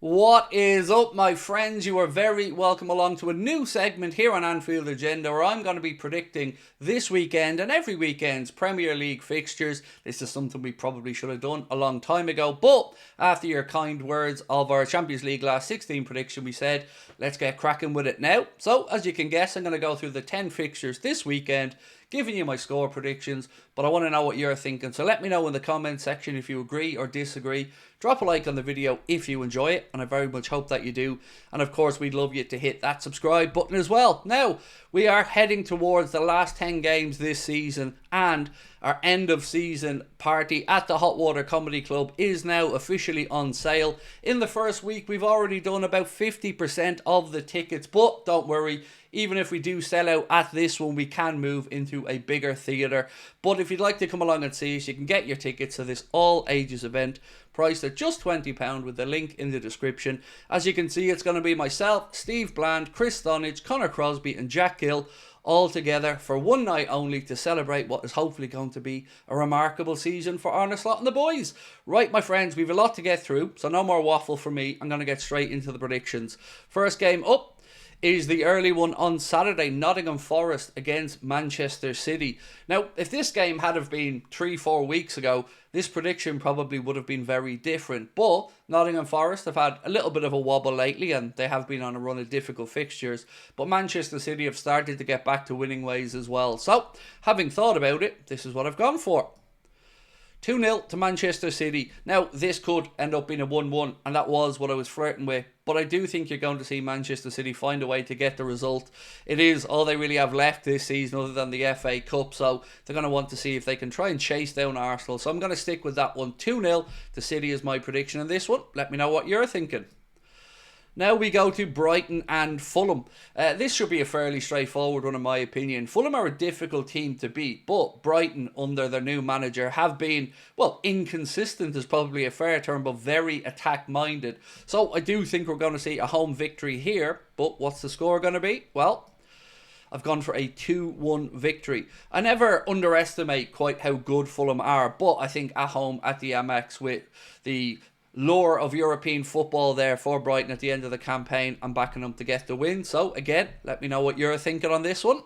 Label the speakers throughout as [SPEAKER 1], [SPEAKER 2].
[SPEAKER 1] What is up, my friends? You are very welcome along to a new segment here on Anfield Agenda where I'm going to be predicting this weekend and every weekend's Premier League fixtures. This is something we probably should have done a long time ago, but after your kind words of our Champions League last 16 prediction, we said let's get cracking with it now. So, as you can guess, I'm going to go through the 10 fixtures this weekend, giving you my score predictions, but I want to know what you're thinking. So let me know in the comment section if you agree or disagree. Drop a like on the video if you enjoy it, and I very much hope that you do. And of course, we'd love you to hit that subscribe button as well. Now, we are heading towards the last 10 games this season, and our end of season party at the Hot Water Comedy Club is now officially on sale. In the first week, we've already done about 50% of the tickets, but don't worry, even if we do sell out at this one, we can move into a bigger theatre. But if you'd like to come along and see us, you can get your tickets to this all ages event, priced at just £20 with the link in the description. As you can see, it's going to be myself, Steve Bland, Chris Stonage, Connor Crosby and Jack Gill all together for one night only to celebrate what is hopefully going to be a remarkable season for Arne Slot and the boys. Right, my friends, we've a lot to get through, so no more waffle from me. I'm going to get straight into the predictions. First game up is the early one on Saturday, Nottingham Forest against Manchester City. Now, if this game had have been 3-4 weeks ago, this prediction probably would have been very different. But Nottingham Forest have had a little bit of a wobble lately, and they have been on a run of difficult fixtures. But Manchester City have started to get back to winning ways as well. So, having thought about it, this is what I've gone for. 2-0 to Manchester City. Now, this could end up being a 1-1, and that was what I was flirting with. But I do think you're going to see Manchester City find a way to get the result. It is all they really have left this season other than the FA Cup, so they're going to want to see if they can try and chase down Arsenal. So I'm going to stick with that one. 2-0 to City is my prediction in this one. Let me know what you're thinking. Now we go to Brighton and Fulham. This should be a fairly straightforward one in my opinion. Fulham are a difficult team to beat, but Brighton under their new manager have been, well, inconsistent is probably a fair term, but very attack-minded. So I do think we're going to see a home victory here, but what's the score going to be? Well, I've gone for a 2-1 victory. I never underestimate quite how good Fulham are, but I think at home at the Amex with the lure of European football there for Brighton at the end of the campaign, I'm backing them to get the win. So again, let me know what you're thinking on this one.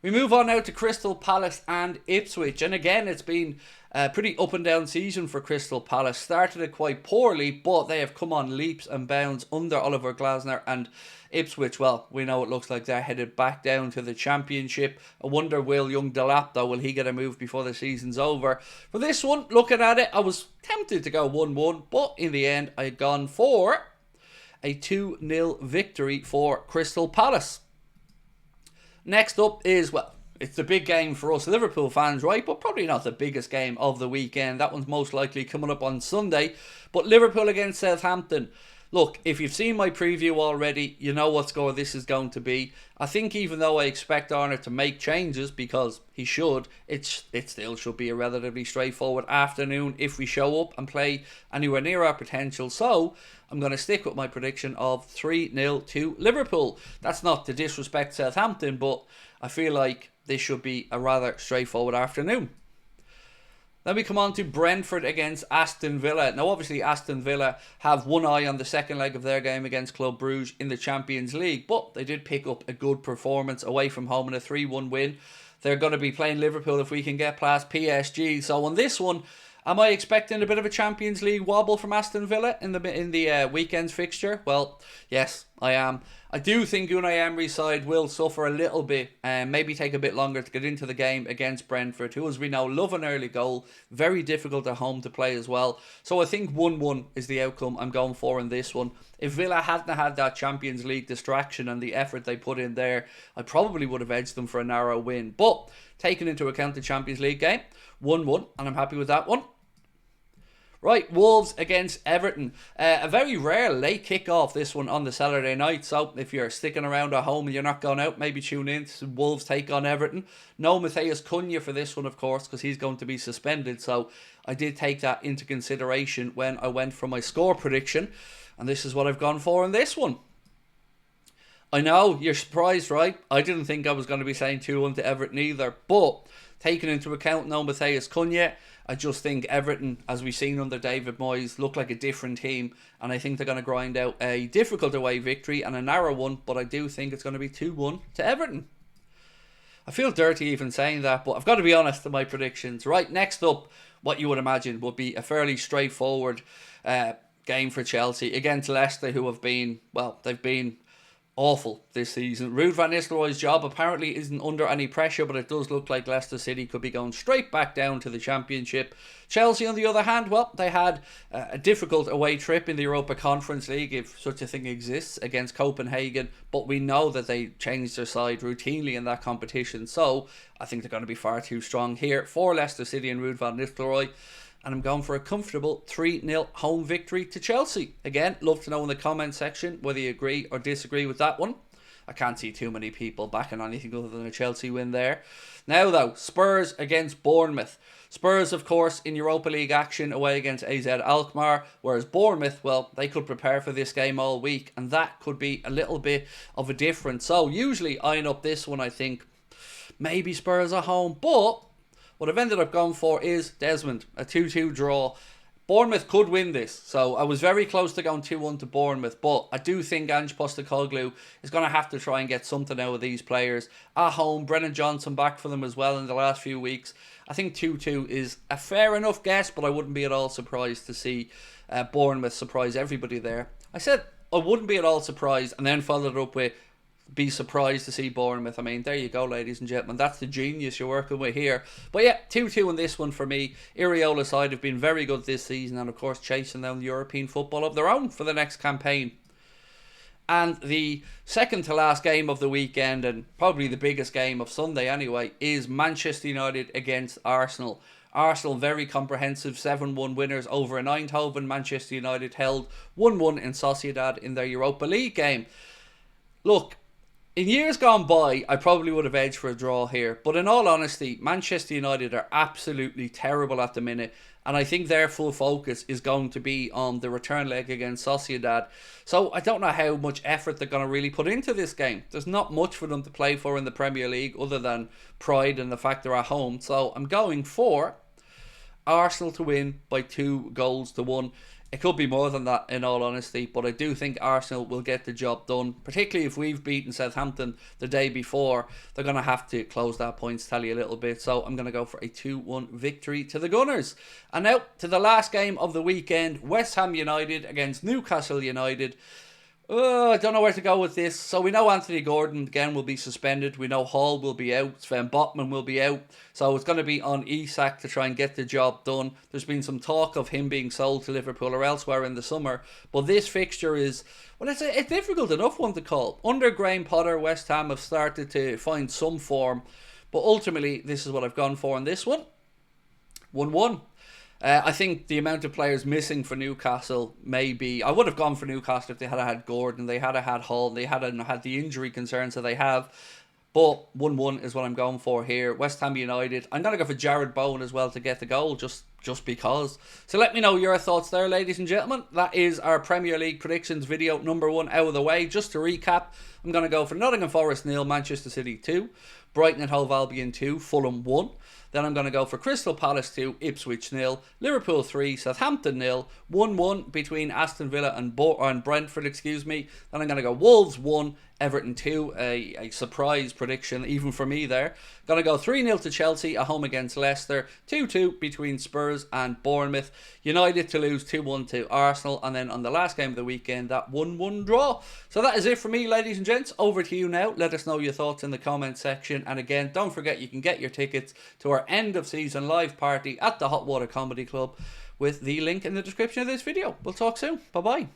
[SPEAKER 1] We move on now to Crystal Palace and Ipswich, and again it's been a pretty up and down season for Crystal Palace. Started it quite poorly, but they have come on leaps and bounds under Oliver Glasner, and Ipswich, well, we know it looks like they're headed back down to the Championship. I wonder, will young Delap, though, will he get a move before the season's over? For this one, looking at it, I was tempted to go 1-1, but in the end, I had gone for a 2-0 victory for Crystal Palace. Next up is, well, it's the big game for us Liverpool fans, right? But probably not the biggest game of the weekend. That one's most likely coming up on Sunday. But Liverpool against Southampton. Look, if you've seen my preview already, you know what score this is going to be. I think even though I expect Arne to make changes, because he should, it still should be a relatively straightforward afternoon if we show up and play anywhere near our potential. So, I'm going to stick with my prediction of 3-0 to Liverpool. That's not to disrespect Southampton, but I feel like this should be a rather straightforward afternoon. Then we come on to Brentford against Aston Villa. Now, obviously, Aston Villa have one eye on the second leg of their game against Club Brugge in the Champions League, but they did pick up a good performance away from home in a 3-1 win. They're going to be playing Liverpool if we can get past PSG. So on this one, am I expecting a bit of a Champions League wobble from Aston Villa in the weekend's fixture? Well, yes, I am. I do think Unai Emery's side will suffer a little bit and maybe take a bit longer to get into the game against Brentford, who, as we know, love an early goal. Very difficult at home to play as well. So I think 1-1 is the outcome I'm going for in this one. If Villa hadn't had that Champions League distraction and the effort they put in there, I probably would have edged them for a narrow win. But taking into account the Champions League game, 1-1, and I'm happy with that one. Right, Wolves against Everton. A very rare late kick-off, this one, on the Saturday night. So if you're sticking around at home and you're not going out, maybe tune in to Wolves take on Everton. No Matheus Cunha for this one, of course, because he's going to be suspended. So I did take that into consideration when I went for my score prediction. And this is what I've gone for in this one. I know, you're surprised, right? I didn't think I was going to be saying 2-1 to Everton either. But, taking into account no Matheus Cunha, I just think Everton, as we've seen under David Moyes, look like a different team. And I think they're going to grind out a difficult away victory and a narrow one. But I do think it's going to be 2-1 to Everton. I feel dirty even saying that, but I've got to be honest in my predictions. Right, next up, what you would imagine would be a fairly straightforward game for Chelsea against Leicester, who have been, well, they've been awful this season. Ruud van Nistelrooy's job apparently isn't under any pressure, but it does look like Leicester City could be going straight back down to the Championship. Chelsea, on the other hand, well, they had a difficult away trip in the Europa Conference League, if such a thing exists, against Copenhagen, but we know that they changed their side routinely in that competition, so I think they're going to be far too strong here for Leicester City and Ruud van Nistelrooy. And I'm going for a comfortable 3-0 home victory to Chelsea. Again, love to know in the comment section whether you agree or disagree with that one. I can't see too many people backing anything other than a Chelsea win there. Now though, Spurs against Bournemouth. Spurs, of course, in Europa League action away against AZ Alkmaar, whereas Bournemouth, well, they could prepare for this game all week, and that could be a little bit of a difference. So usually eyeing up this one, I think maybe Spurs at home, but what I've ended up going for is Desmond, a 2-2 draw. Bournemouth could win this, so I was very close to going 2-1 to Bournemouth, but I do think Ange Postecoglou is going to have to try and get something out of these players. At home, Brennan Johnson back for them as well in the last few weeks. I think 2-2 is a fair enough guess, but I wouldn't be at all surprised to see Bournemouth surprise everybody there. I said I wouldn't be at all surprised, and then followed it up with be surprised to see Bournemouth. I mean, there you go, ladies and gentlemen. That's the genius you're working with here. But yeah, 2-2 in this one for me. Iriola's side have been very good this season, and of course chasing down European football of their own for the next campaign. And the second to last game of the weekend, and probably the biggest game of Sunday anyway, is Manchester United against Arsenal. Arsenal very comprehensive 7-1 winners over in Eindhoven. Manchester United held 1-1 in Sociedad in their Europa League game. Look, in years gone by, I probably would have edged for a draw here. But in all honesty, Manchester United are absolutely terrible at the minute. And I think their full focus is going to be on the return leg against Sociedad. So I don't know how much effort they're going to really put into this game. There's not much for them to play for in the Premier League other than pride and the fact they're at home. So I'm going for Arsenal to win by 2-1. It could be more than that in all honesty, but I do think Arsenal will get the job done, particularly if we've beaten Southampton the day before. They're going to have to close that points tally a little bit, so I'm going to go for a 2-1 victory to the Gunners. And now to the last game of the weekend, West Ham United against Newcastle United. I don't know where to go with this. So we know Anthony Gordon again will be suspended. We know Hall will be out. Sven Botman will be out. So it's going to be on Isak to try and get the job done. There's been some talk of him being sold to Liverpool or elsewhere in the summer. But this fixture is, well, it's a difficult enough one to call. Under Graham Potter, West Ham have started to find some form. But ultimately, this is what I've gone for in this one. 1-1. I think the amount of players missing for Newcastle may be... I would have gone for Newcastle if they had Gordon, they had Hall, they had the injury concerns that they have. But 1-1 is what I'm going for here. West Ham United. I'm going to go for Jared Bowen as well to get the goal, just because. So let me know your thoughts there, ladies and gentlemen. That is our Premier League predictions video number 1 out of the way. Just to recap, I'm going to go for Nottingham Forest 0, Manchester City 2, Brighton and Hove Albion 2, Fulham 1. Then I'm going to go for Crystal Palace 2, Ipswich 0, Liverpool 3, Southampton 0, 1-1 between Aston Villa and Brentford, Then I'm going to go Wolves 1, Everton 2, a surprise prediction even for me there. Going to go 3-0 to Chelsea at home against Leicester, 2-2 between Spurs and Bournemouth, United to lose 2-1 to Arsenal, and then on the last game of the weekend, that 1-1 draw. So that is it for me, ladies and gents. Over to you now. Let us know your thoughts in the comment section, and again, don't forget you can get your tickets to our end of season live party at the Hot Water Comedy Club with the link in the description of this video. We'll talk soon. Bye bye.